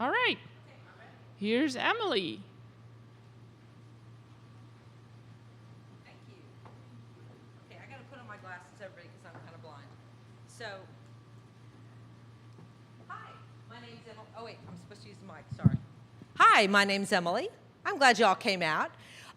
All right. Here's Emily. Thank you. Okay, I got to put on my glasses, everybody, because I'm kind of blind. So, hi, my name's Emily. Oh, wait, I'm supposed to use the mic. Sorry. Hi, my name's Emily. I'm glad you all came out.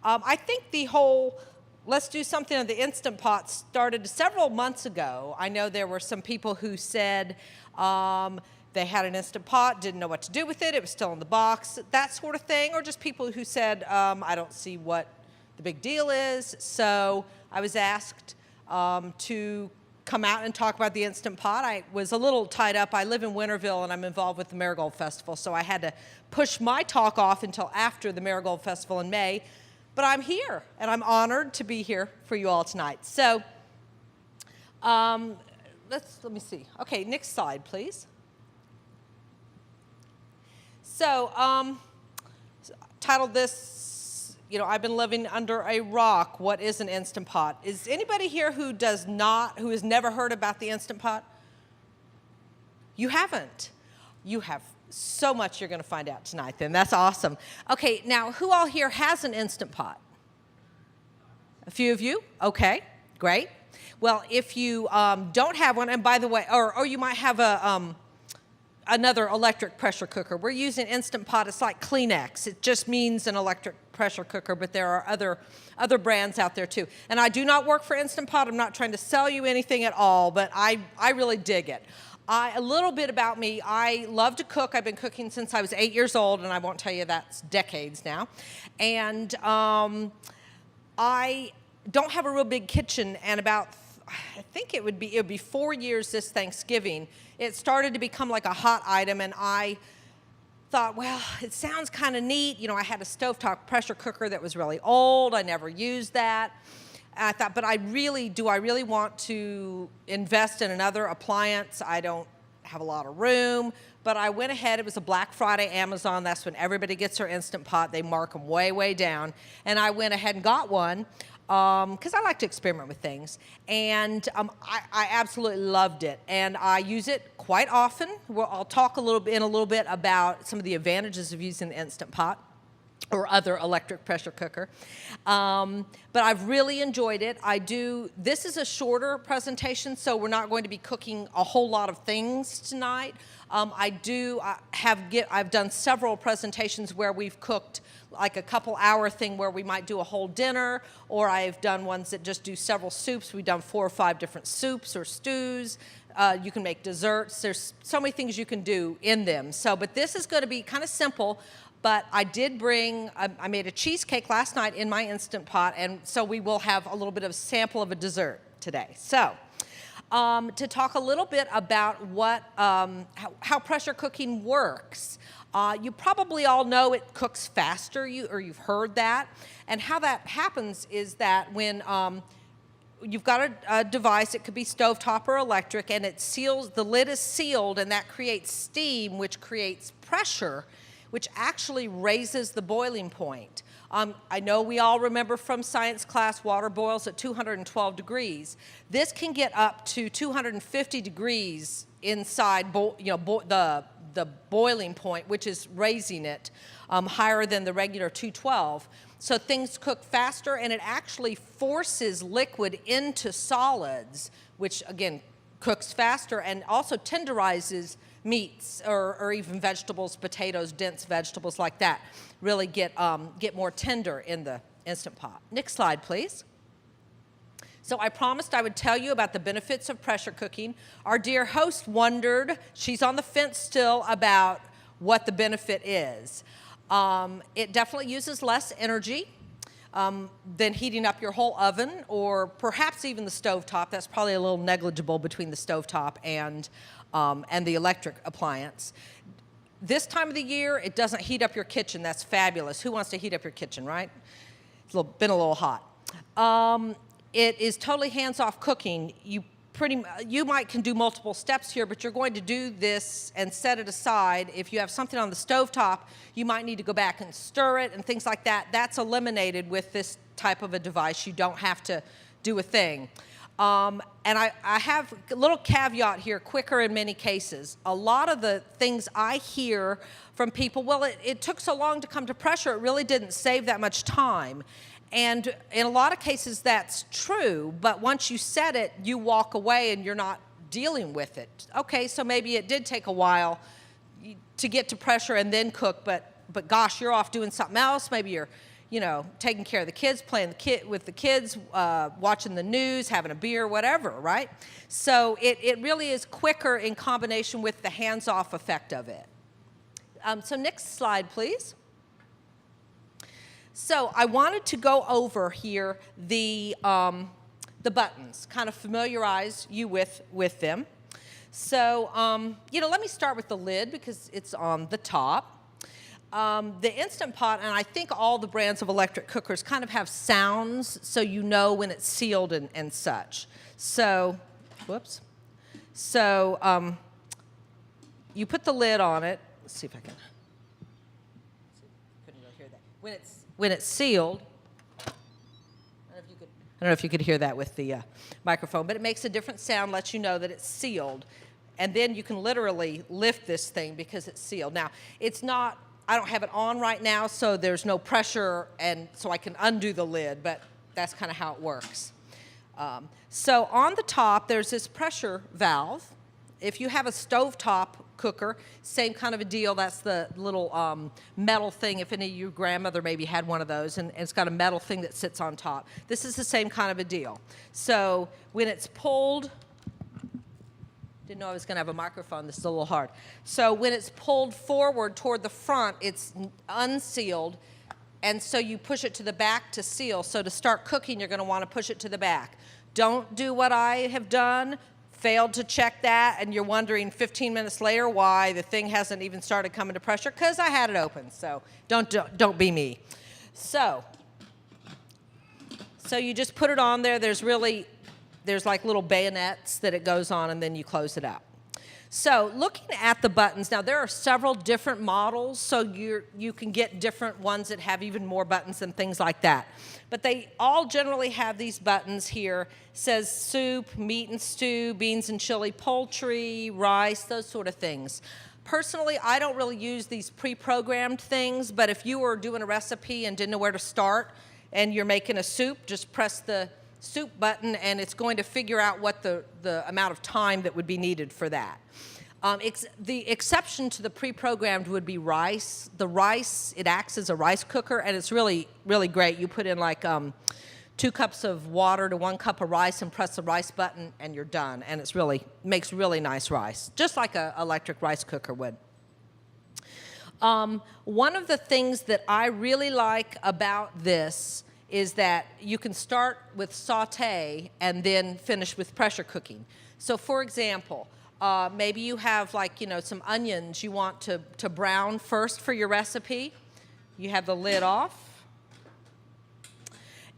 I think the whole let's do something on the Instant Pot started several months ago. I know there were some people who said they had an Instant Pot, didn't know what to do with it, it was still in the box, that sort of thing, or just people who said, I don't see what the big deal is. So I was asked to come out and talk about the Instant Pot. I was a little tied up. I live in Winterville and I'm involved with the Marigold Festival, so I had to push my talk off until after the Marigold Festival in May. But I'm here, and I'm honored to be here for you all tonight. So let me see. Okay, next slide, please. So titled this, I've been living under a rock. What is an Instant Pot? Is anybody here who has never heard about the Instant Pot? You haven't. You have so much you're going to find out tonight then. That's awesome. Okay, now who all here has an Instant Pot? A few of you? Okay, great. Well, if you don't have one, and by the way, or you might have another electric pressure cooker. We're using Instant Pot. It's like Kleenex. It just means an electric pressure cooker, but there are other brands out there too. And I do not work for Instant Pot. I'm not trying to sell you anything at all, but I really dig it. A little bit about me, I love to cook. I've been cooking since I was 8 years old, and I won't tell you that's decades now. And I don't have a real big kitchen, and I think it would be 4 years this Thanksgiving, it started to become like a hot item, and I thought, well, it sounds kind of neat. I had a stovetop pressure cooker that was really old. I never used that. I thought, but do I really want to invest in another appliance? I don't have a lot of room. But I went ahead. It was a Black Friday Amazon. That's when everybody gets their Instant Pot. They mark them way, way down. And I went ahead and got one because I like to experiment with things. And I absolutely loved it. And I use it quite often. I'll talk in a little bit about some of the advantages of using the Instant Pot or other electric pressure cooker. But I've really enjoyed it. This is a shorter presentation, so we're not going to be cooking a whole lot of things tonight. I've done several presentations where we've cooked like a couple hour thing where we might do a whole dinner, or I've done ones that just do several soups. We've done 4 or 5 different soups or stews. You can make desserts. There's so many things you can do in them. But this is going to be kind of simple. But I made a cheesecake last night in my Instant Pot, and so we will have a little bit of a sample of a dessert today. So to talk a little bit about how pressure cooking works. You probably all know it cooks faster, or you've heard that. And how that happens is that when you've got a device, it could be stovetop or electric, and the lid is sealed, and that creates steam, which creates pressure, which actually raises the boiling point. I know we all remember from science class, water boils at 212 degrees. This can get up to 250 degrees inside the boiling point, which is raising it higher than the regular 212. So things cook faster, and it actually forces liquid into solids, which again cooks faster and also tenderizes meats or even vegetables, potatoes, dense vegetables like that, really get more tender in the Instant Pot. Next slide, please. So I promised I would tell you about the benefits of pressure cooking. Our dear host wondered, she's on the fence still, about what the benefit is. It definitely uses less energy than heating up your whole oven, or perhaps even the stovetop. That's probably a little negligible between the stovetop and the electric appliance. This time of the year, it doesn't heat up your kitchen. That's fabulous. Who wants to heat up your kitchen, right? It's been a little hot. It is totally hands-off cooking. You can do multiple steps here, but you're going to do this and set it aside. If you have something on the stovetop, you might need to go back and stir it and things like that. That's eliminated with this type of a device. You don't have to do a thing. And I have a little caveat here, quicker in many cases. A lot of the things I hear from people, well, it took so long to come to pressure, it really didn't save that much time. And in a lot of cases, that's true, but once you set it, you walk away and you're not dealing with it. Okay, so maybe it did take a while to get to pressure and then cook, but gosh, you're off doing something else. Maybe you're, taking care of the kids, playing with the kids, watching the news, having a beer, whatever, right? So it really is quicker in combination with the hands-off effect of it. So next slide, please. So I wanted to go over here the buttons, kind of familiarize you with them. So, let me start with the lid because it's on the top. The Instant Pot, and I think all the brands of electric cookers kind of have sounds so you know when it's sealed and such. So, whoops. So, you put the lid on it. Let's see if I can. Couldn't really hear that. When it's sealed, I don't know if you could hear that with the microphone, but it makes a different sound, lets you know that it's sealed. And then you can literally lift this thing because it's sealed. Now, I don't have it on right now, so there's no pressure, and so I can undo the lid, but that's kind of how it works. So on the top, there's this pressure valve. If you have a stovetop cooker, same kind of a deal. That's the little metal thing. If any of your grandmother maybe had one of those, and it's got a metal thing that sits on top. This is the same kind of a deal. So when it's pulled, didn't know I was going to have a microphone. This is a little hard. So when it's pulled forward toward the front, it's unsealed, and so you push it to the back to seal. So to start cooking, you're going to want to push it to the back. Don't do what I have done. Failed to check that, and you're wondering 15 minutes later why the thing hasn't even started coming to pressure, because I had it open. So don't be me. So you just put it on there. There's like little bayonets that it goes on, and then you close it up. So looking at the buttons, now there are several different models, so you can get different ones that have even more buttons and things like that. But they all generally have these buttons here. It says soup, meat and stew, beans and chili, poultry, rice, those sort of things. Personally, I don't really use these pre-programmed things, but if you were doing a recipe and didn't know where to start and you're making a soup, just press the soup button and it's going to figure out what the amount of time that would be needed for that. The exception to the pre-programmed would be rice. The rice, it acts as a rice cooker, and it's really, really great. You put in like 2 cups of water to 1 cup of rice and press the rice button, and you're done. And it's makes really nice rice, just like an electric rice cooker would. One of the things that I really like about this is that you can start with saute and then finish with pressure cooking. So for example, maybe you have some onions you want to brown first for your recipe. You have the lid off,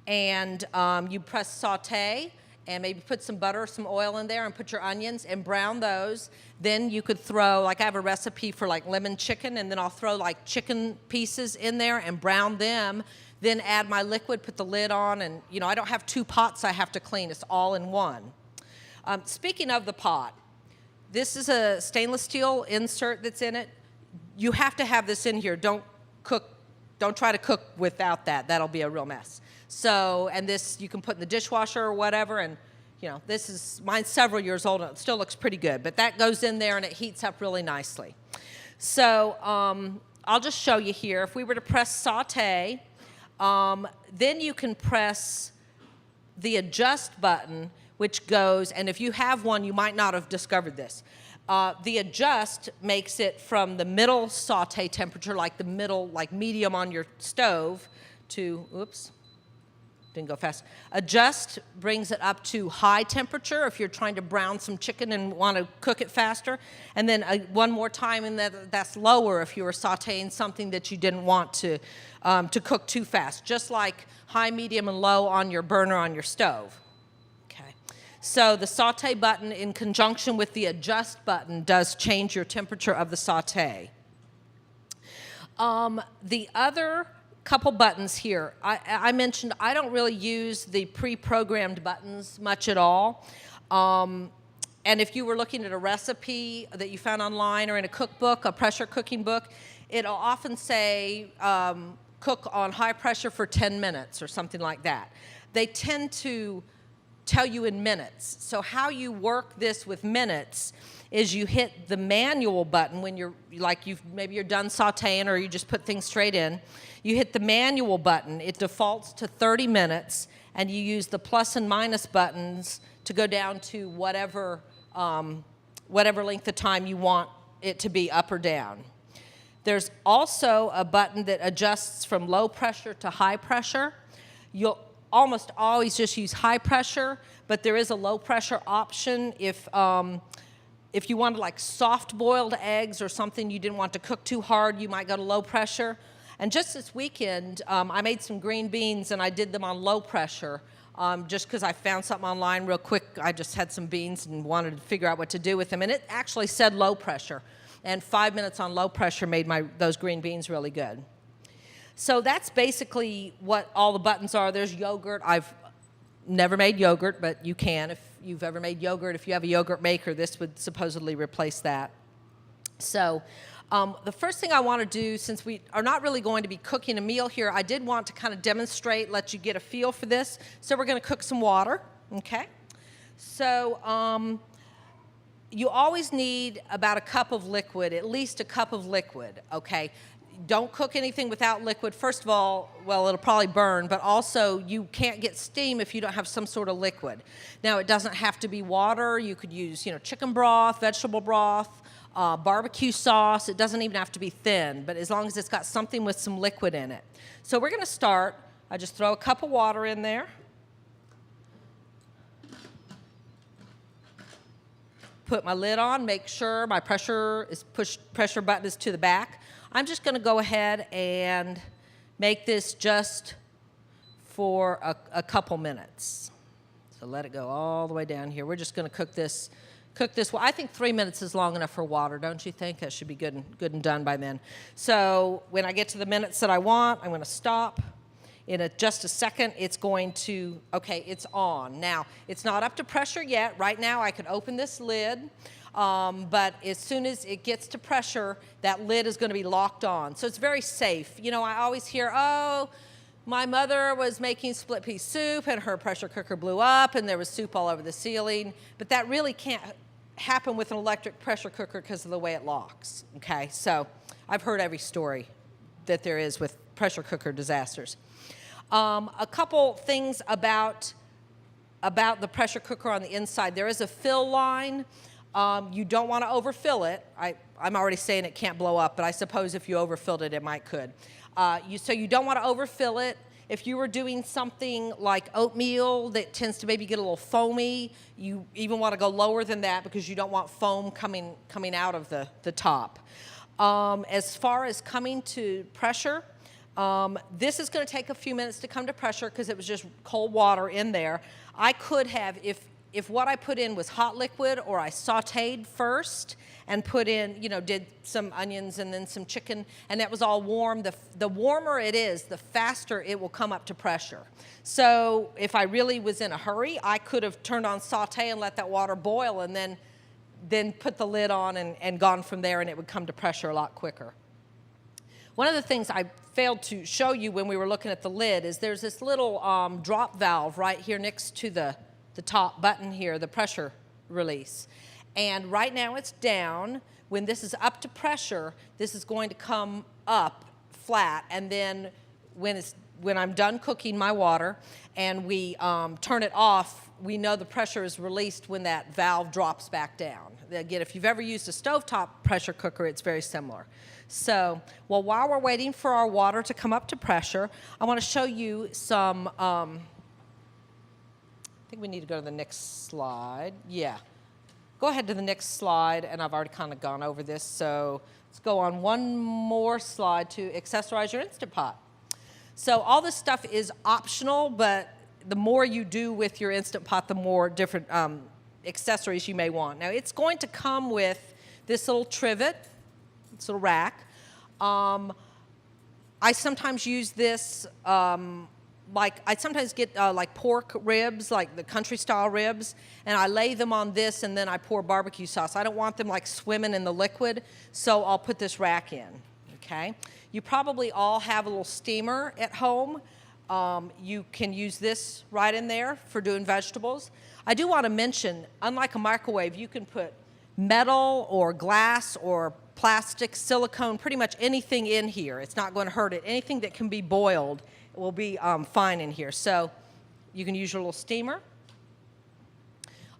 and you press saute, and maybe put some butter or some oil in there and put your onions and brown those. Then you could throw, I have a recipe for lemon chicken, and then I'll throw chicken pieces in there and brown them. Then add my liquid, put the lid on, and I don't have 2 pots I have to clean. It's all in one. Speaking of the pot, this is a stainless steel insert that's in it. You have to have this in here. Don't try to cook without that. That'll be a real mess. So, and this you can put in the dishwasher or whatever, and mine's several years old and it still looks pretty good, but that goes in there and it heats up really nicely. So I'll just show you here. If we were to press saute, then you can press the adjust button, which goes, and if you have one, you might not have discovered this. The adjust makes it from the middle saute temperature, like the middle, medium on your stove, to, oops, didn't go fast. Adjust brings it up to high temperature if you're trying to brown some chicken and want to cook it faster. And then one more time, and that's lower if you were sauteing something that you didn't want to cook too fast, just like high, medium, and low on your burner on your stove. So the saute button in conjunction with the adjust button does change your temperature of the saute. The other couple buttons here. I mentioned I don't really use the pre-programmed buttons much at all. And if you were looking at a recipe that you found online or in a cookbook, a pressure cooking book, it'll often say cook on high pressure for 10 minutes or something like that. They tend to tell you in minutes. So how you work this with minutes is you hit the manual button when you're maybe you're done sauteing or you just put things straight in. You hit the manual button. It defaults to 30 minutes, and you use the plus and minus buttons to go down to whatever length of time you want it to be, up or down. There's also a button that adjusts from low pressure to high pressure. You'll almost always just use high pressure, but there is a low pressure option if you wanted like soft boiled eggs or something you didn't want to cook too hard, you might go to low pressure. And just this weekend, I made some green beans and I did them on low pressure. Just because I found something online real quick. I just had some beans and wanted to figure out what to do with them. And it actually said low pressure. And 5 minutes on low pressure made those green beans really good. So that's basically what all the buttons are. There's yogurt. I've never made yogurt, but you can if you've ever made yogurt. If you have a yogurt maker, this would supposedly replace that. So the first thing I want to do, since we are not really going to be cooking a meal here, I did want to kind of demonstrate, let you get a feel for this. So we're going to cook some water, okay? So you always need about a cup of liquid, at least a cup of liquid, okay? Don't cook anything without liquid. First of all, well, it'll probably burn, but also you can't get steam if you don't have some sort of liquid. Now, it doesn't have to be water. You could use, chicken broth, vegetable broth, barbecue sauce. It doesn't even have to be thin, but as long as it's got something with some liquid in it. So we're going to start. I just throw a cup of water in there. Put my lid on, make sure my pressure button is to the back. I'm just going to go ahead and make this just for a couple minutes. So let it go all the way down here. We're just going to cook this. Well, I think 3 minutes is long enough for water, don't you think? That should be good and done by then. So when I get to the minutes that I want, I'm going to stop. In just a second, it's going to, okay, it's on. Now, it's not up to pressure yet. Right now, I could open this lid, but as soon as it gets to pressure, that lid is going to be locked on. So it's very safe. I always hear, oh, my mother was making split pea soup, and her pressure cooker blew up, and there was soup all over the ceiling. But that really can't happen with an electric pressure cooker because of the way it locks, okay? So I've heard every story that there is with pressure cooker disasters. A couple things about the pressure cooker on the inside. There is a fill line. You don't want to overfill it. I'm already saying it can't blow up, but I suppose if you overfilled it, it could. So you don't want to overfill it. If you were doing something like oatmeal that tends to maybe get a little foamy, you even want to go lower than that because you don't want foam coming out of the top. As far as coming to pressure, this is going to take a few minutes to come to pressure because it was just cold water in there. I could have, if what I put in was hot liquid or I sauteed first and put in, did some onions and then some chicken, and that was all warm, the warmer it is, the faster it will come up to pressure. So if I really was in a hurry, I could have turned on saute and let that water boil and then put the lid on and gone from there, and it would come to pressure a lot quicker. One of the things I failed to show you when we were looking at the lid is there's this little drop valve right here next to the top button here, the pressure release. And right now it's down. When this is up to pressure, this is going to come up flat. And then when I'm done cooking my water and we turn it off, we know the pressure is released when that valve drops back down. Again, if you've ever used a stovetop pressure cooker, it's very similar. So, well, while we're waiting for our water to come up to pressure, I want to show you some, I think we need to go to the next slide. Yeah. Go ahead to the next slide, and I've already kind of gone over this, so let's go on one more slide to accessorize your Instant Pot. So all this stuff is optional, but the more you do with your Instant Pot, the more different accessories you may want. Now, it's going to come with this little trivet, this little rack. I I sometimes use this, like I sometimes get like pork ribs, like the country style ribs, and I lay them on this and then I pour barbecue sauce. I don't want them like swimming in the liquid, so I'll put this rack in, okay? You probably all have a little steamer at home. You can use this right in there for doing vegetables. I do want to mention, unlike a microwave, you can put metal or glass or plastic, silicone, pretty much anything in here. It's not going to hurt it. Anything that can be boiled will be fine in here. So you can use your little steamer.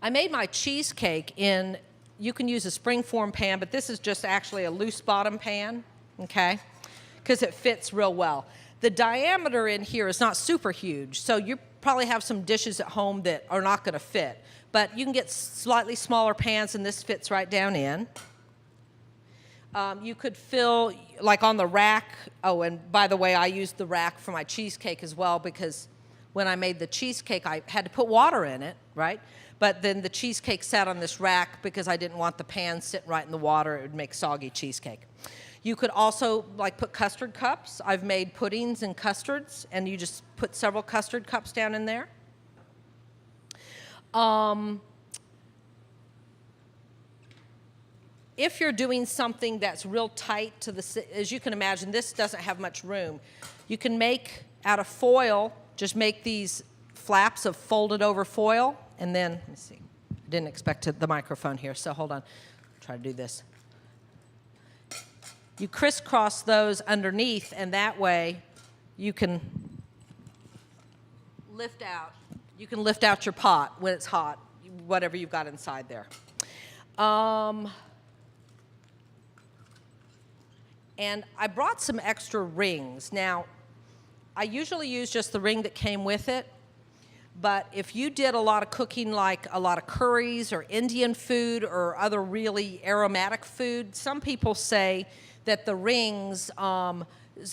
I made my cheesecake in, you can use a springform pan, but this is just actually a loose bottom pan, okay, because it fits real well. The diameter in here is not super huge, so you probably have some dishes at home that are not going to fit. But you can get slightly smaller pans, and this fits right down in. You could fill, like on the rack, oh, and by the way, I used the rack for my cheesecake as well because when I made the cheesecake, I had to put water in it, right? But then the cheesecake sat on this rack because I didn't want the pan sitting right in the water. It would make soggy cheesecake. You could also, like, put custard cups. I've made puddings and custards, and you just put several custard cups down in there. If you're doing something that's real tight to the, as you can imagine, this doesn't have much room. You can make, out of foil, just make these flaps of folded over foil, and then, let me see, I didn't expect the microphone here, so hold on, try to do this. You crisscross those underneath, and that way you can lift out. You can lift out your pot when it's hot, whatever you've got inside there. And I brought some extra rings. Now, I usually use just the ring that came with it, but if you did a lot of cooking, like a lot of curries or Indian food or other really aromatic food, some people say that the rings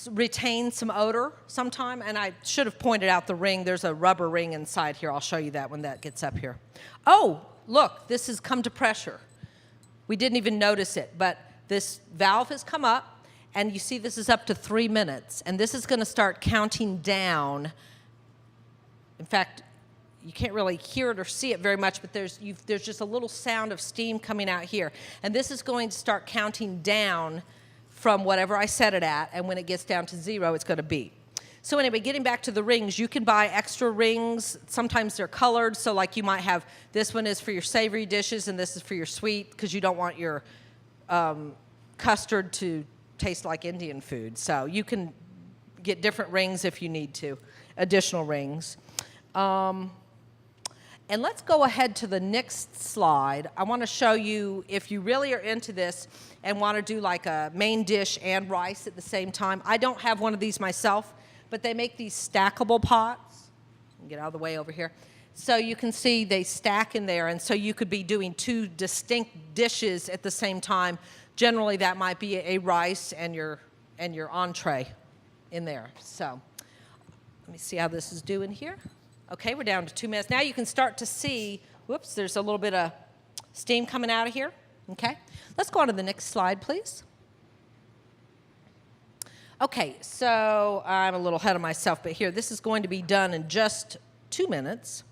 retain some odor sometime, and I should have pointed out the ring. There's a rubber ring inside here. I'll show you that when that gets up here. Oh, look, this has come to pressure. We didn't even notice it, but this valve has come up, and you see this is up to 3 minutes, and this is going to start counting down. In fact, you can't really hear it or see it very much, but there's just a little sound of steam coming out here, and this is going to start counting down from whatever I set it at, and when it gets down to 0, it's going to beep. So anyway, getting back to the rings, you can buy extra rings. Sometimes they're colored, so like you might have, this one is for your savory dishes, and this is for your sweet, because you don't want your custard to taste like Indian food. So you can get different rings if you need to, additional rings. And let's go ahead to the next slide. I want to show you, if you really are into this and want to do like a main dish and rice at the same time. I don't have one of these myself, but they make these stackable pots. Get out of the way over here. So you can see they stack in there, and so you could be doing 2 distinct dishes at the same time. Generally, that might be a rice and your entree in there. So let me see how this is doing here. Okay, we're down to 2 minutes. Now you can start to see, whoops, there's a little bit of steam coming out of here. Okay, let's go on to the next slide, please. Okay, so I'm a little ahead of myself, but here, this is going to be done in just 2 minutes.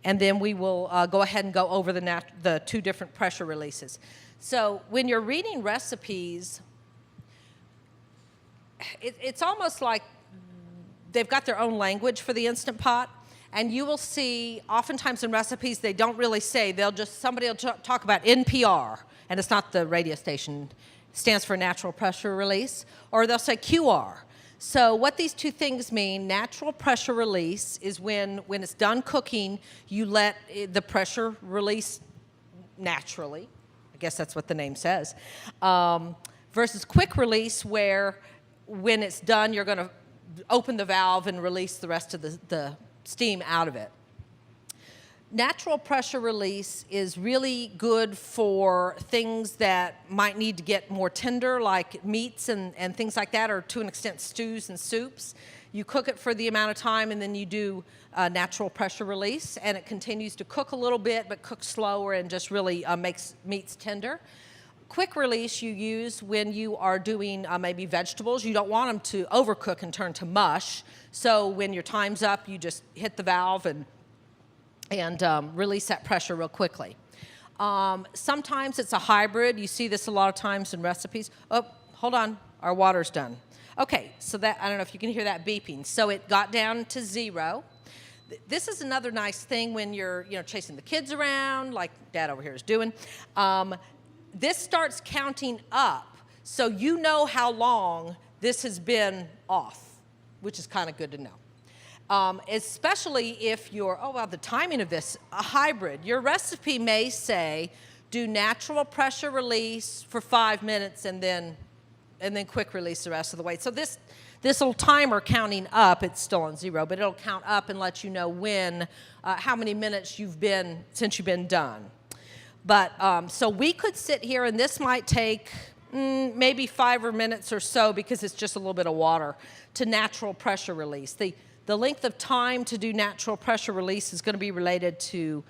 And then we will go ahead and go over the 2 different pressure releases. So when you're reading recipes, it's almost like they've got their own language for the Instant Pot. And you will see, oftentimes in recipes, they don't really say, somebody will talk about NPR, and it's not the radio station, stands for natural pressure release, or they'll say QR. So what these 2 things mean, natural pressure release is when it's done cooking, you let the pressure release naturally. I guess that's what the name says. Versus quick release, where when it's done, you're going to open the valve and release the rest of the steam out of it. Natural pressure release is really good for things that might need to get more tender, like meats and things like that, or to an extent stews and soups. You cook it for the amount of time, and then you do natural pressure release, and it continues to cook a little bit, but cook slower and just really makes meats tender. Quick release you use when you are doing maybe vegetables. You don't want them to overcook and turn to mush. So when your time's up, you just hit the valve and release that pressure real quickly. Sometimes it's a hybrid. You see this a lot of times in recipes. Oh, hold on, our water's done. Okay, so that, I don't know if you can hear that beeping. So it got down to 0. This is another nice thing when you're, chasing the kids around, like Dad over here is doing. This starts counting up, so you know how long this has been off, which is kind of good to know. Especially if you're, the timing of this, a hybrid. Your recipe may say, do natural pressure release for 5 minutes and then quick release the rest of the way. So this little timer counting up, it's still on 0, but it'll count up and let you know when, how many minutes since you've been done. But so we could sit here, and this might take maybe 5 minutes or so because it's just a little bit of water to natural pressure release. The length of time to do natural pressure release is going to be related to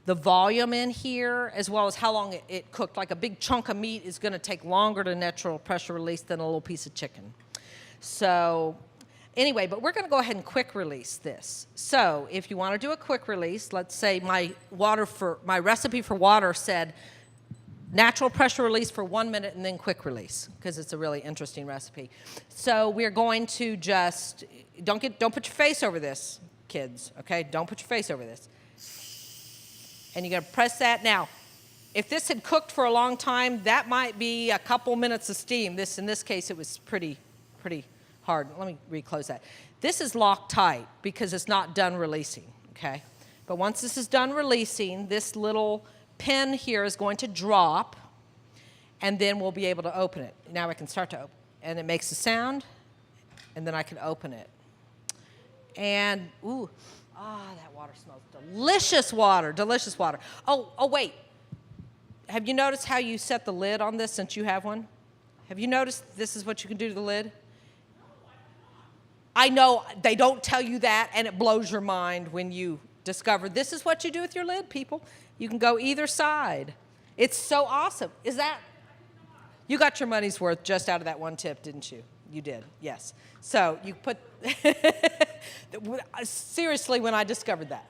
the volume in here as well as how long it cooked. Like a big chunk of meat is going to take longer to natural pressure release than a little piece of chicken. So anyway, but we're going to go ahead and quick release this. So if you want to do a quick release, let's say my recipe for water said natural pressure release for 1 minute and then quick release, because it's a really interesting recipe. So we're going to just, don't put your face over this, kids, okay? Don't put your face over this. And you're going to press that. Now, if this had cooked for a long time, that might be a couple minutes of steam. In this case, it was pretty hard. Let me reclose that. This is locked tight because it's not done releasing, okay? But once this is done releasing, this little pin here is going to drop, and then we'll be able to open it. Now I can start to open, and it makes a sound, and then I can open it. And, that water smells delicious water, delicious water. Oh, wait. Have you noticed how you set the lid on this since you have one? Have you noticed this is what you can do to the lid? I know they don't tell you that, and it blows your mind when you discover this is what you do with your lid, people. You can go either side. It's so awesome. You got your money's worth just out of that one tip, didn't you? You did, yes. So you put, seriously, when I discovered that.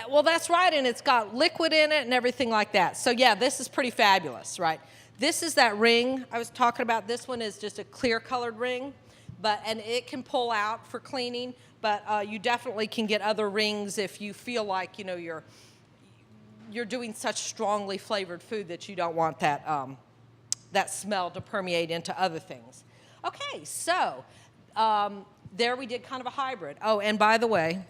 Well, that's right, and it's got liquid in it and everything like that. So yeah, this is pretty fabulous, right? This is that ring I was talking about. This one is just a clear colored ring, and it can pull out for cleaning, but you definitely can get other rings if you feel like, you're doing such strongly flavored food that you don't want that smell to permeate into other things. Okay, so there we did kind of a hybrid. Oh, and by the way,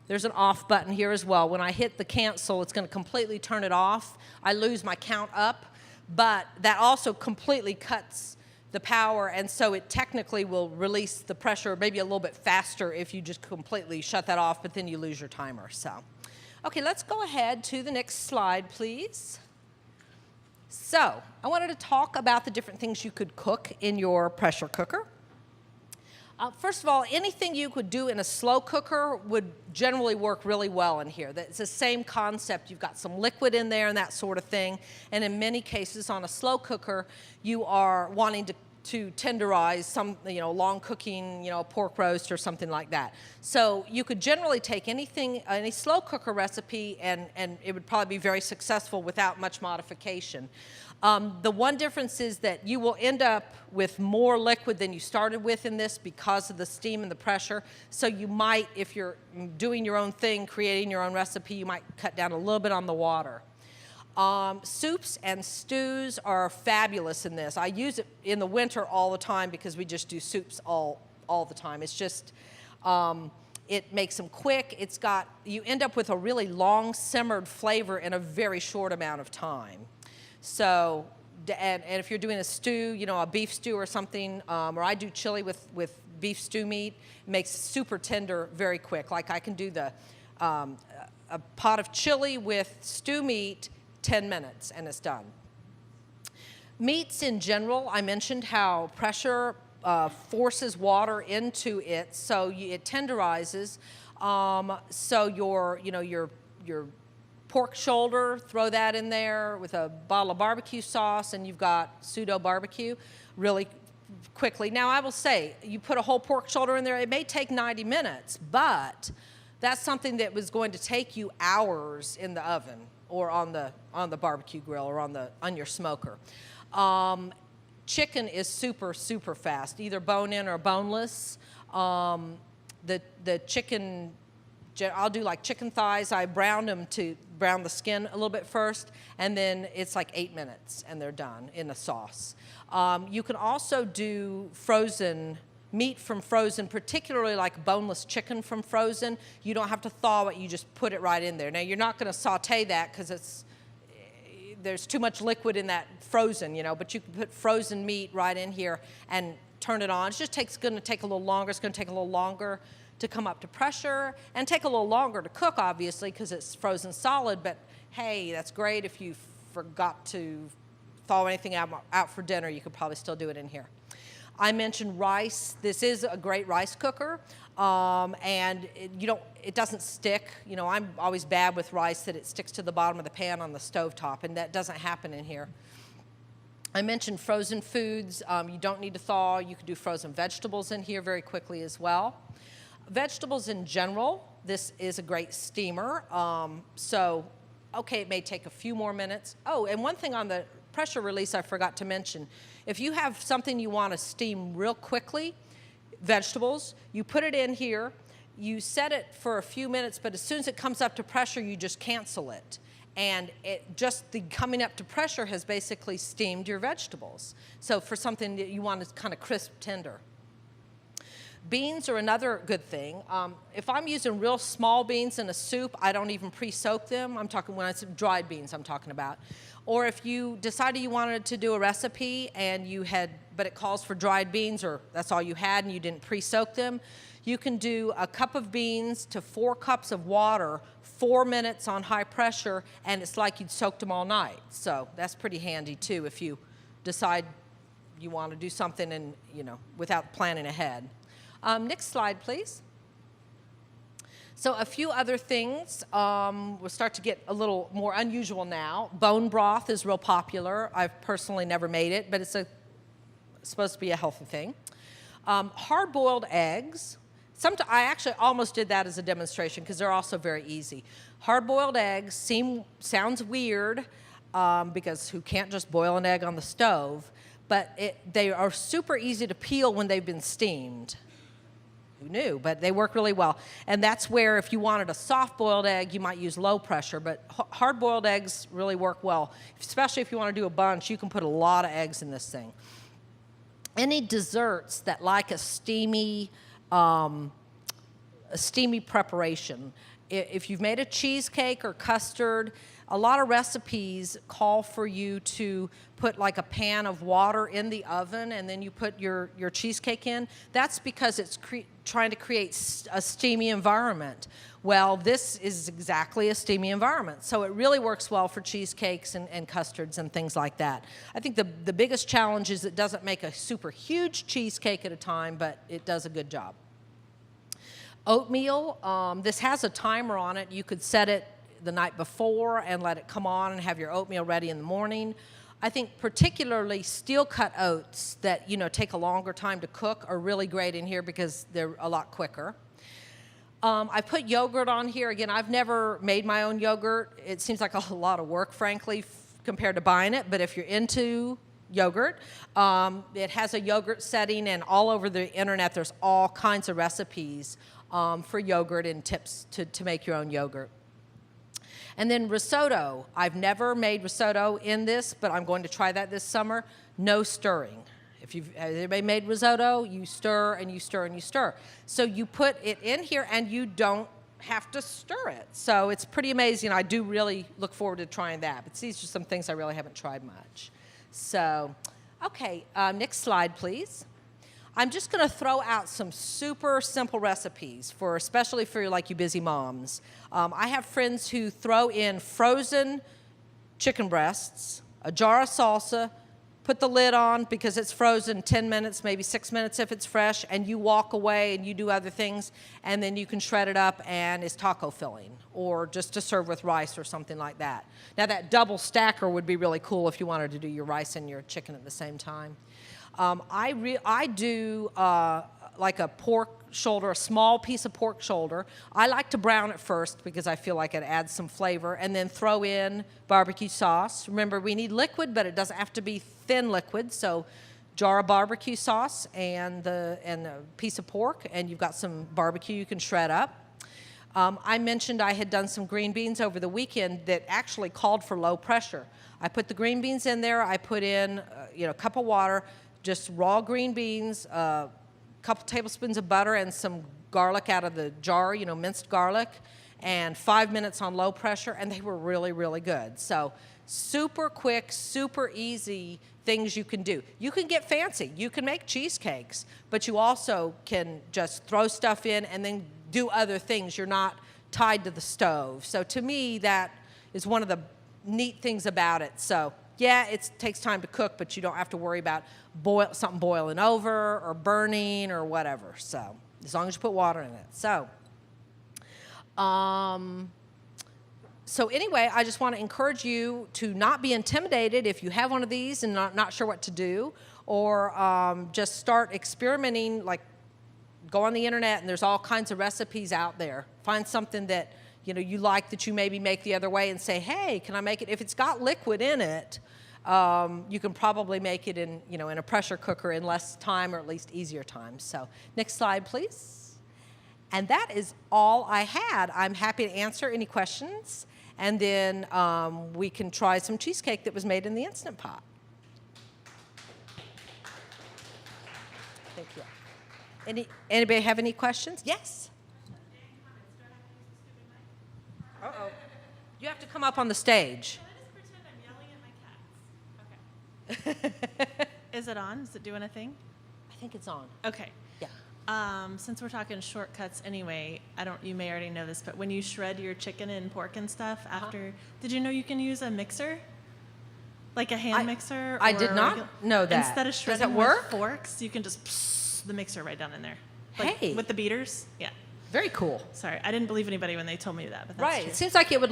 there's an off button here as well. When I hit the cancel, it's going to completely turn it off. I lose my count up, but that also completely cuts the power, and so it technically will release the pressure maybe a little bit faster if you just completely shut that off, but then you lose your timer. So, okay, let's go ahead to the next slide, please. So, I wanted to talk about the different things you could cook in your pressure cooker. First of all, anything you could do in a slow cooker would generally work really well in here. It's the same concept. You've got some liquid in there and that sort of thing. And in many cases on a slow cooker, you are wanting to tenderize some, long cooking, a pork roast or something like that. So you could generally take any slow cooker recipe, and it would probably be very successful without much modification. The one difference is that you will end up with more liquid than you started with in this because of the steam and the pressure. So you might, if you're doing your own thing, creating your own recipe, you might cut down a little bit on the water. Soups and stews are fabulous in this. I use it in the winter all the time because we just do soups all the time. It's just, it makes them quick. You end up with a really long simmered flavor in a very short amount of time. So, and if you're doing a stew, a beef stew or something, or I do chili with beef stew meat, it makes it super tender very quick. Like I can do a pot of chili with stew meat, 10 minutes, and it's done. Meats in general, I mentioned how pressure forces water into it, so it tenderizes. So your pork shoulder, throw that in there with a bottle of barbecue sauce, and you've got pseudo barbecue really quickly. Now, I will say, you put a whole pork shoulder in there, it may take 90 minutes, but that's something that was going to take you hours in the oven or on the barbecue grill or on your smoker. Chicken is super, super fast, either bone-in or boneless. The chicken, I'll do like chicken thighs. I brown them to brown the skin a little bit first, and then it's like 8 minutes, and they're done in a sauce. You can also do frozen meat from frozen, particularly like boneless chicken from frozen. You don't have to thaw it, you just put it right in there. Now, you're not going to saute that because there's too much liquid in that frozen, but you can put frozen meat right in here and turn it on. It's just going to take a little longer. It's going to take a little longer to come up to pressure and take a little longer to cook, obviously, because it's frozen solid. But hey, that's great. If you forgot to thaw anything out for dinner, you could probably still do it in here. I mentioned rice. This is a great rice cooker, and it doesn't stick. I'm always bad with rice that it sticks to the bottom of the pan on the stovetop, and that doesn't happen in here. I mentioned frozen foods. You don't need to thaw. You can do frozen vegetables in here very quickly as well. Vegetables in general, this is a great steamer. Okay, it may take a few more minutes. Oh, and one thing on the pressure release I forgot to mention. If you have something you want to steam real quickly, vegetables, you put it in here, you set it for a few minutes, but as soon as it comes up to pressure, you just cancel it. And just the coming up to pressure has basically steamed your vegetables. So for something that you want is kind of crisp, tender. Beans are another good thing. If I'm using real small beans in a soup, I don't even pre-soak them. I'm talking when it's dried beans I'm talking about. Or if you decided you wanted to do a recipe and but it calls for dried beans, or that's all you had and you didn't pre-soak them, you can do a cup of beans to 4 cups of water, 4 minutes on high pressure, and it's like you'd soaked them all night. So that's pretty handy too if you decide you want to do something and without planning ahead. Next slide, please. So a few other things. We'll start to get a little more unusual now. Bone broth is real popular. I've personally never made it, but it's supposed to be a healthy thing. Hard-boiled eggs. I actually almost did that as a demonstration because they're also very easy. Hard-boiled eggs sounds weird because who can't just boil an egg on the stove? But they are super easy to peel when they've been steamed. Who knew? But they work really well. And that's where if you wanted a soft-boiled egg, you might use low pressure. But hard-boiled eggs really work well. Especially if you want to do a bunch, you can put a lot of eggs in this thing. Any desserts that like a steamy preparation. If you've made a cheesecake or custard, a lot of recipes call for you to put like a pan of water in the oven and then you put your cheesecake in. That's because it's trying to create a steamy environment. Well, this is exactly a steamy environment. So it really works well for cheesecakes and custards and things like that. I think the biggest challenge is it doesn't make a super huge cheesecake at a time, but it does a good job. Oatmeal, this has a timer on it. You could set it the night before and let it come on and have your oatmeal ready in the morning. I think particularly steel-cut oats that take a longer time to cook are really great in here because they're a lot quicker. I put yogurt on here. Again, I've never made my own yogurt. It seems like a lot of work, frankly, compared to buying it. But if you're into yogurt, it has a yogurt setting, and all over the internet there's all kinds of recipes for yogurt and tips to make your own yogurt. And then risotto. I've never made risotto in this, but I'm going to try that this summer. No stirring. Has anybody made risotto? You stir and you stir and you stir. So you put it in here and you don't have to stir it. So it's pretty amazing. I do really look forward to trying that. But these are some things I really haven't tried much. So, okay, next slide, please. I'm just going to throw out some super simple recipes especially for you busy moms. I have friends who throw in frozen chicken breasts, a jar of salsa, put the lid on because it's frozen 10 minutes, maybe 6 minutes if it's fresh, and you walk away and you do other things, and then you can shred it up and it's taco filling or just to serve with rice or something like that. Now that double stacker would be really cool if you wanted to do your rice and your chicken at the same time. I do like a pork shoulder, a small piece of pork shoulder. I like to brown it first because I feel like it adds some flavor, and then throw in barbecue sauce. Remember, we need liquid, but it doesn't have to be thin liquid, so jar of barbecue sauce and a piece of pork, and you've got some barbecue you can shred up. I mentioned I had done some green beans over the weekend that actually called for low pressure. I put the green beans in there. I put in a cup of water, just raw green beans, couple tablespoons of butter and some garlic out of the jar, minced garlic, and 5 minutes on low pressure, and they were really, really good. So super quick, super easy things you can do. You can get fancy. You can make cheesecakes, but you also can just throw stuff in and then do other things. You're not tied to the stove. So to me, that is one of the neat things about it. So yeah, it takes time to cook, but you don't have to worry about something boiling over or burning or whatever. So as long as you put water in it. So anyway, I just want to encourage you to not be intimidated if you have one of these and not sure what to do, or just start experimenting. Like, go on the internet and there's all kinds of recipes out there. Find something that you like that you maybe make the other way and say, hey, can I make it? If it's got liquid in it, you can probably make it in a pressure cooker in less time, or at least easier time. So next slide, please. And that is all I had. I'm happy to answer any questions, and then we can try some cheesecake that was made in the Instant Pot. Thank you. Anybody have any questions? Yes? Uh-oh. You have to come up on the stage. Can I just pretend I'm yelling at my cats? Okay. Is it on? Is it doing a thing? I think it's on. Okay. Yeah. Since we're talking shortcuts anyway, you may already know this, but when you shred your chicken and pork and stuff after, did you know you can use a mixer? Like a hand mixer? I did not know that. Instead of shredding Does it work? with forks, you can just the mixer right down in there. Like Hey. with the beaters? Yeah. Very cool. Sorry, I didn't believe anybody when they told me that, but that's Right. true. It seems like it would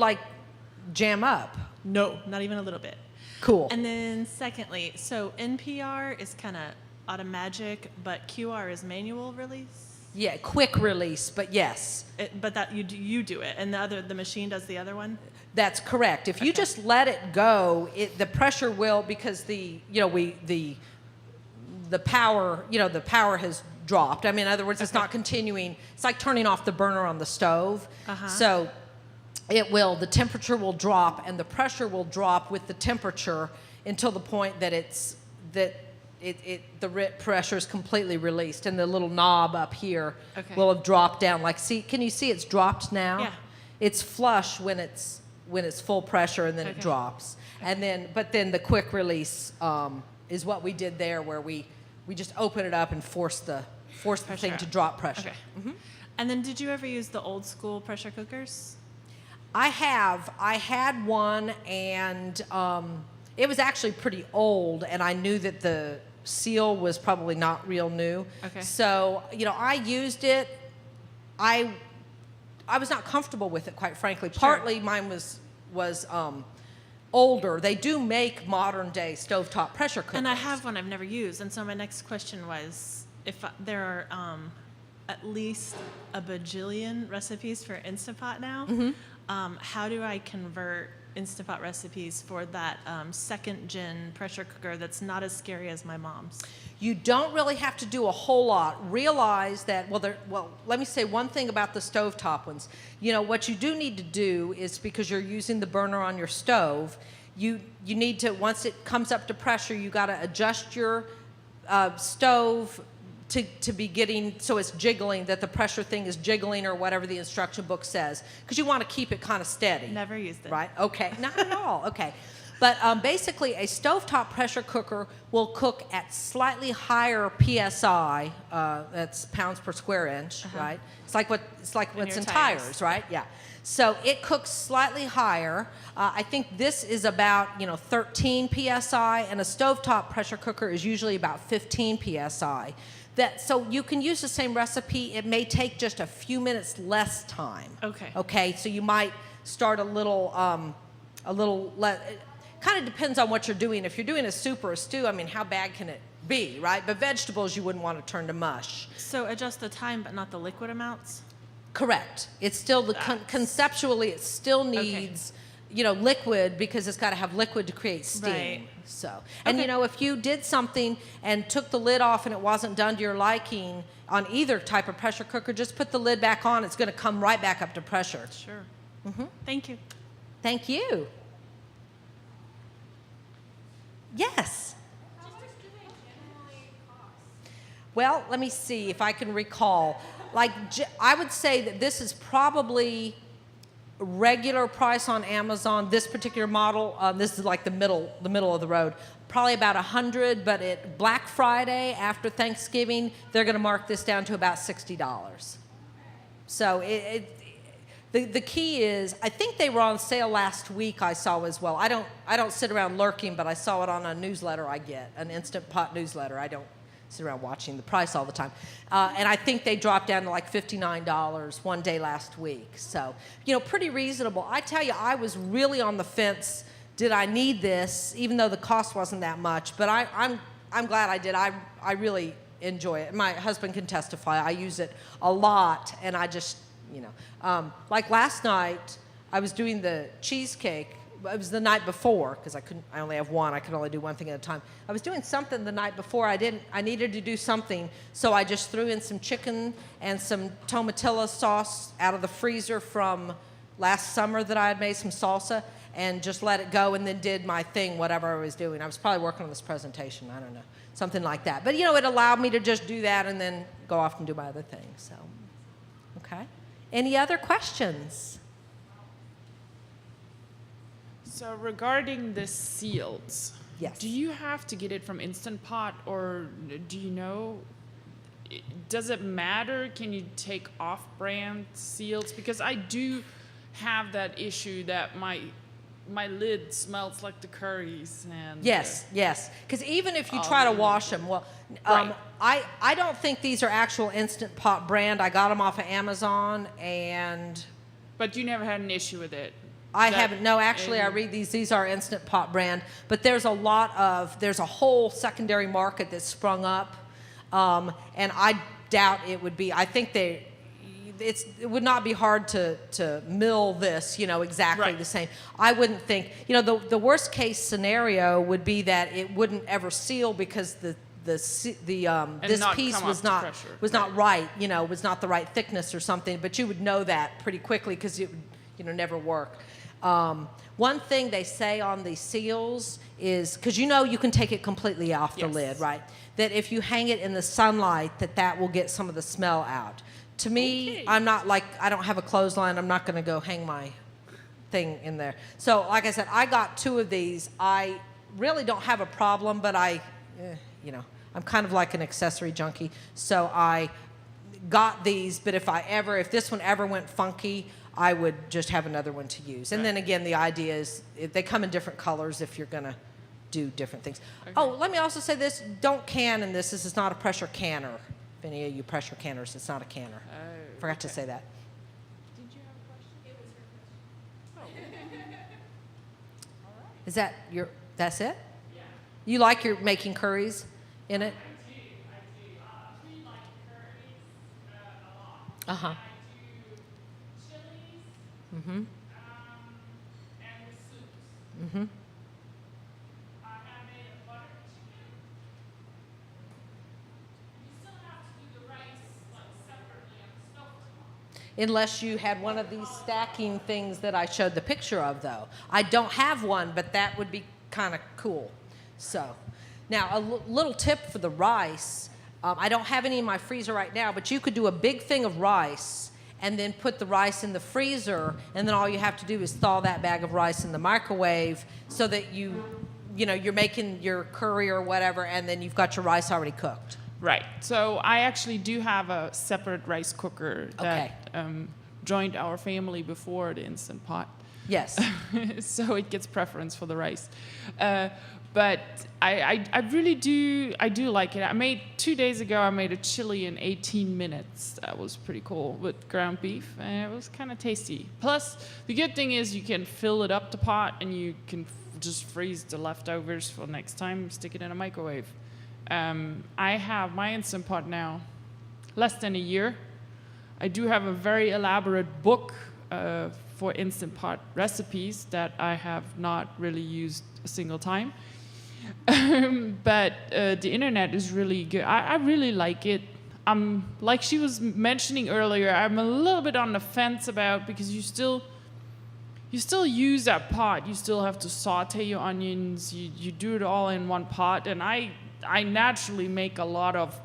jam up. No, not even a little bit. Cool. And then secondly, so NPR is kind of automatic, but QR is manual release. Yeah, quick release, but yes. But that you do it, and the machine does the other one. That's correct. If you just let it go, the pressure will, because the power has dropped. I mean, in other words, it's not continuing. It's like turning off the burner on the stove. So the temperature will drop and the pressure will drop with the temperature until the point that the pressure is completely released, and the little knob up here will have dropped down. Can you see it's dropped now? Yeah. It's flush when it's full pressure, and then it drops. But then the quick release is what we did there, where we just open it up and force the thing to drop pressure. Okay. Mm-hmm. And then did you ever use the old school pressure cookers? I have. I had one, and it was actually pretty old, and I knew that the seal was probably not real new. Okay. So, I used it. I was not comfortable with it, quite frankly. Sure. Partly mine was older. They do make modern day stovetop pressure cookers. And I have one I've never used. And so my next question was, if there are at least a bajillion recipes for Instant Pot now, how do I convert Instant Pot recipes for that second-gen pressure cooker that's not as scary as my mom's? You don't really have to do a whole lot. Realize that, let me say one thing about the stovetop ones. What you do need to do is, because you're using the burner on your stove, you need to, once it comes up to pressure, you got to adjust your stove to be getting, so it's jiggling, that the pressure thing is jiggling, or whatever the instruction book says, because you want to keep it kind of steady. Never used it. Right? Okay. Not at all. Okay. But basically, a stovetop pressure cooker will cook at slightly higher PSI. That's pounds per square inch, right? It's like what's in tires, right? Yeah. So it cooks slightly higher. I think this is about 13 PSI, and a stovetop pressure cooker is usually about 15 PSI. So you can use the same recipe. It may take just a few minutes less time. Okay. Okay. So you might start a little less. It kind of depends on what you're doing. If you're doing a soup or a stew, I mean, how bad can it be, right? But vegetables, you wouldn't want to turn to mush. So adjust the time, but not the liquid amounts? Correct. It's still conceptually, it still needs, liquid, because it's got to have liquid to create steam. Right. So, and if you did something and took the lid off and it wasn't done to your liking on either type of pressure cooker, just put the lid back on. It's going to come right back up to pressure. Sure. Thank you. Thank you. Yes. How much do they generally cost? Well, let me see if I can recall. I would say that this is probably regular price on Amazon. This particular model, this is like the middle of the road. Probably about $100, but at Black Friday after Thanksgiving, they're going to mark this down to about $60. So the key is, I think they were on sale last week. I saw as well. I don't sit around lurking, but I saw it on a newsletter I get, an Instant Pot newsletter. I don't sit around watching the price all the time. And I think they dropped down to like $59 one day last week. So, pretty reasonable. I tell you, I was really on the fence. Did I need this, even though the cost wasn't that much? But I'm glad I did. I really enjoy it. My husband can testify. I use it a lot, and I just, like last night, I was doing the cheesecake. It was the night before, because I only have one. I could only do one thing at a time. I was doing something the night before. I needed to do something, so I just threw in some chicken and some tomatillo sauce out of the freezer from last summer that I had made, some salsa, and just let it go, and then did my thing, whatever I was doing. I was probably working on this presentation. I don't know, something like that. But, it allowed me to just do that and then go off and do my other thing. So, okay. Any other questions? So regarding the seals, Yes. do you have to get it from Instant Pot, or do you know? Does it matter? Can you take off-brand seals? Because I do have that issue that my lid smells like the curries. And Yes. Because even if you try to wash them, Right. I don't think these are actual Instant Pot brand. I got them off of Amazon, and But you never had an issue with it. I haven't. No, actually, I read these. These are Instant Pot brand, but there's a whole secondary market that's sprung up, and I doubt it would be. I think it would not be hard to mill this, exactly Right. the same. I wouldn't think. The worst case scenario would be that it wouldn't ever seal because this not piece come was up to not pressure. was not right. Was not the right thickness or something. But you would know that pretty quickly because it would never work. One thing they say on the seals is, because you can take it completely off the Yes. lid, right? That if you hang it in the sunlight, that will get some of the smell out. To me, Okay. I don't have a clothesline. I'm not going to go hang my thing in there. So, like I said, I got 2 of these. I really don't have a problem, but I'm kind of like an accessory junkie. So I got these, but if this one ever went funky, I would just have another one to use. And then again, the idea is they come in different colors if you're going to do different things. Okay. Oh, let me also say this. Don't can in this. This is not a pressure canner. If any of you pressure canners, it's not a canner. Forgot to say that. Did you have a question? It was her question. Is that that's it? Yeah. You like your making curries in it? I do. We like curries a lot. Uh-huh. I do chilies Mm-hmm. and the soups. Mm-hmm. I have made a butter chicken. You still have to do the rice separately on the stove. Unless you had one of these stacking things that I showed the picture of, though. I don't have one, but that would be kind of cool. So, now a little tip for the rice. I don't have any in my freezer right now, but you could do a big thing of rice and then put the rice in the freezer, and then all you have to do is thaw that bag of rice in the microwave so that you're making your curry or whatever, and then you've got your rice already cooked. Right. So I actually do have a separate rice cooker that joined our family before the Instant Pot. Yes. So it gets preference for the rice. But I really do like it. 2 days ago, I made a chili in 18 minutes. That was pretty cool with ground beef, and it was kind of tasty. Plus, the good thing is you can fill it up the pot, and you can just freeze the leftovers for next time, stick it in a microwave. I have my Instant Pot now less than a year. I do have a very elaborate book for Instant Pot recipes that I have not really used a single time. But the internet is really good. I really like it. Like she was mentioning earlier, I'm a little bit on the fence about, because you still use that pot. You still have to saute your onions. You do it all in one pot. And I naturally make a lot of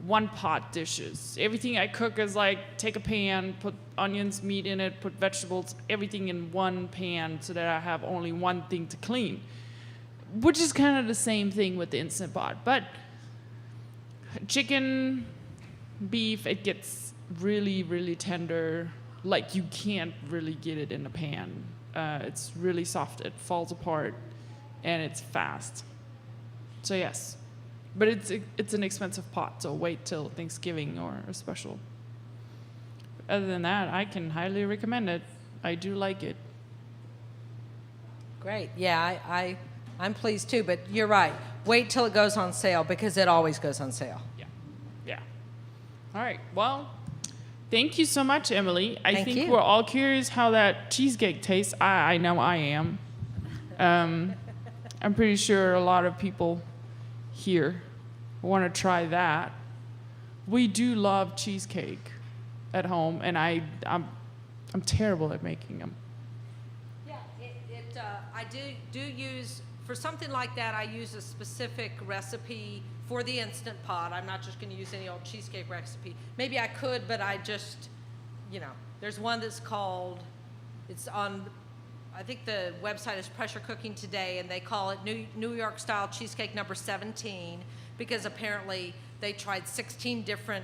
one-pot dishes. Everything I cook is like, take a pan, put onions, meat in it, put vegetables, everything in one pan so that I have only one thing to clean. Which is kind of the same thing with the Instant Pot. But chicken, beef, it gets really, really tender. Like, you can't really get it in a pan. It's really soft. It falls apart, and it's fast. So yes. But it's an expensive pot, so wait till Thanksgiving or a special. Other than that, I can highly recommend it. I do like it. Great. Yeah, I'm pleased too, but you're right. Wait till it goes on sale, because it always goes on sale. Yeah. All right. Well, thank you so much, Emily. I Thank think you. we're all curious how that cheesecake tastes. I know I am. I'm pretty sure a lot of people here want to try that. We do love cheesecake at home, and I'm terrible at making them. Yeah, I do use, for something like that, I use a specific recipe for the Instant Pot. I'm not just going to use any old cheesecake recipe. Maybe I could, but I just, there's one that's called, it's on, I think the website is Pressure Cooking Today, and they call it New York Style Cheesecake number 17, because apparently they tried 16 different,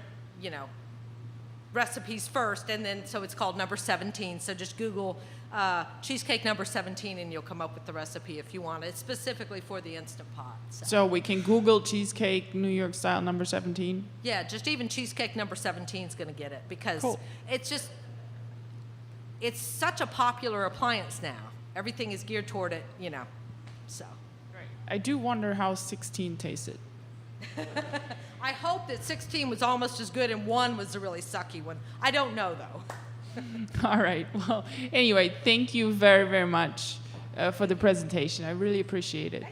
recipes first, and then so it's called number 17. So just Google cheesecake number 17, and you'll come up with the recipe if you want it. It's specifically for the Instant Pot. So we can Google cheesecake New York style number 17. Yeah, just even cheesecake number 17 is going to get it, because Cool. it's such a popular appliance now. Everything is geared toward it, so. I do wonder how 16 tasted. I hope that 16 was almost as good and 1 was the really sucky one. I don't know, though. All right. Well, anyway, thank you very, very much for the presentation. I really appreciate it.